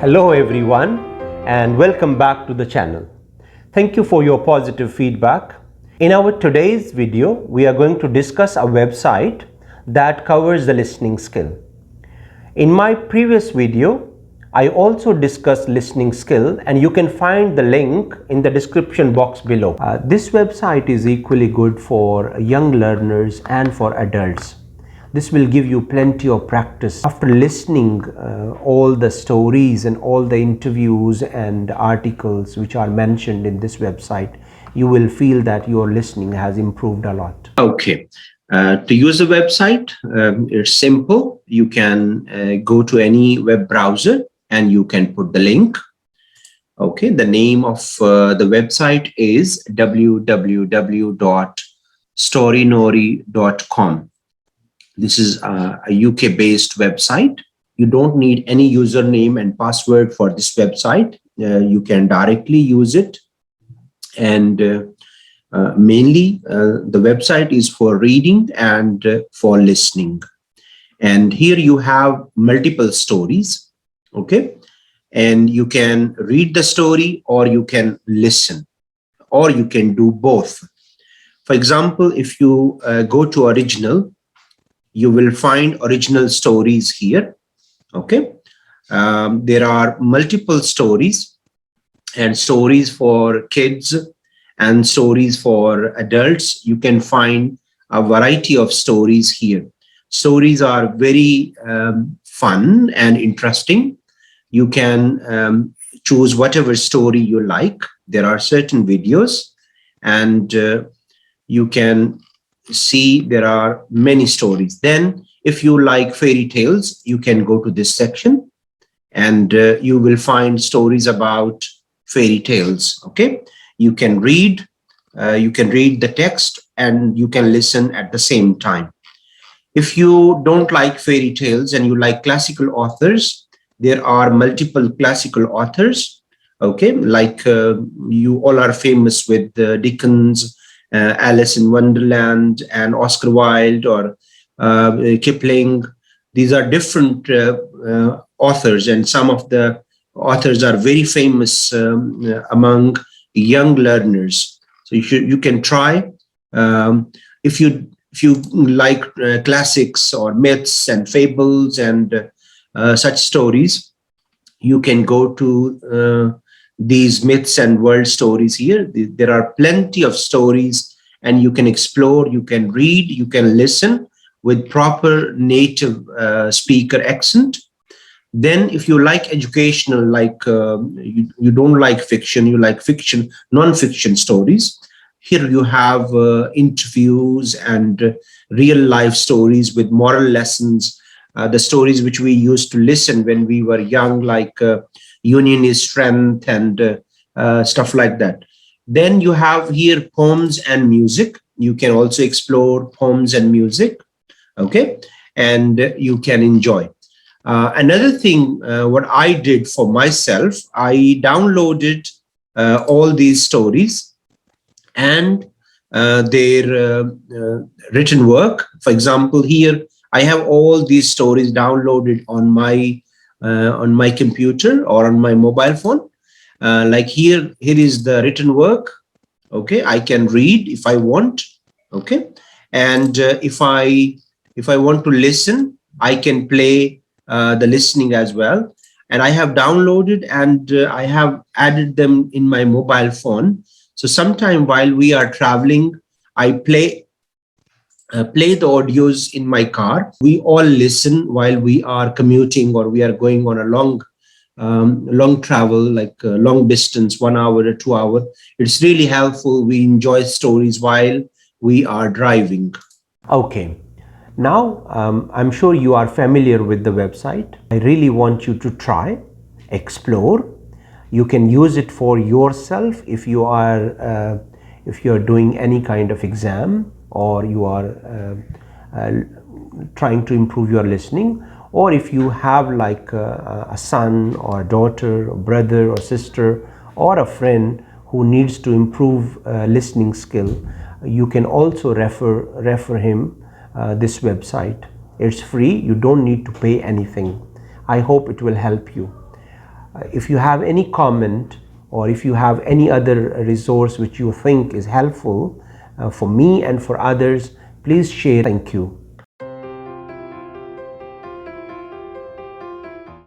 Hello everyone and welcome back to the channel. Thank you for your positive feedback. In our today's video, we are going to discuss a website that covers the listening skill. In my previous video, I also discussed listening skill and you can find the link in the description box below. This website is equally good for young learners and for adults. This will give you plenty of practice. After listening all the stories and all the interviews and articles which are mentioned in this website, you will feel that your listening has improved a lot. Okay. To use the website, it's simple. You can go to any web browser and you can put the link. Okay. The name of the website is www.storynori.com. This is a UK-based website. You don't need any username and password for this website. You can directly use it. And mainly, the website is for reading and for listening. And here you have multiple stories, okay? And you can read the story or you can listen, or you can do both. For example, if you go to original, you will find original stories here, okay? There are multiple stories and stories for kids and stories for adults. You can find a variety of stories here. Stories are very fun and interesting. You can choose whatever story you like. There are certain videos and you can see there are many stories. Then if you like fairy tales, you can go to this section and you will find stories about fairy tales. Okay, you can read the text and you can listen at the same time. If you don't like fairy tales and you like classical authors, there are multiple classical authors. Okay, like you all are famous with Dickens, Alice in Wonderland, and Oscar Wilde, or Kipling. These are different authors, and some of the authors are very famous among young learners. So you can try. If you like classics or myths and fables and such stories, you can go to these myths and world stories here. There are plenty of stories and you can explore, you can read, you can listen with proper native speaker accent. Then if you like educational, like you don't like fiction, you like fiction, non-fiction stories, here you have interviews and real life stories with moral lessons, the stories which we used to listen when we were young, like union is strength and stuff like that. Then you have here poems and music. You can also explore poems and music, okay, and you can enjoy. Another thing, what I did for myself, I downloaded all these stories and their written work. For example, here I have all these stories downloaded on my computer or on my mobile phone. Like here is the written work. Okay, I can read if I want. Okay, and if I want to listen, I can play the listening as well. And I have downloaded and I have added them in my mobile phone. So sometime while we are traveling, I play the audios in my car. We all listen while we are commuting or we are going on a long travel, like long distance, 1 hour or 2 hours. It's really helpful. We enjoy stories while we are driving. Okay. Now, I'm sure you are familiar with the website. I really want you to try, explore. You can use it for yourself if you are doing any kind of exam or you are trying to improve your listening, or if you have like a son or a daughter or brother or sister or a friend who needs to improve listening skill, you can also refer him this website. It's free. You don't need to pay anything. I hope it will help you. If you have any comment, or if you have any other resource which you think is helpful for me and for others, please share. Thank you.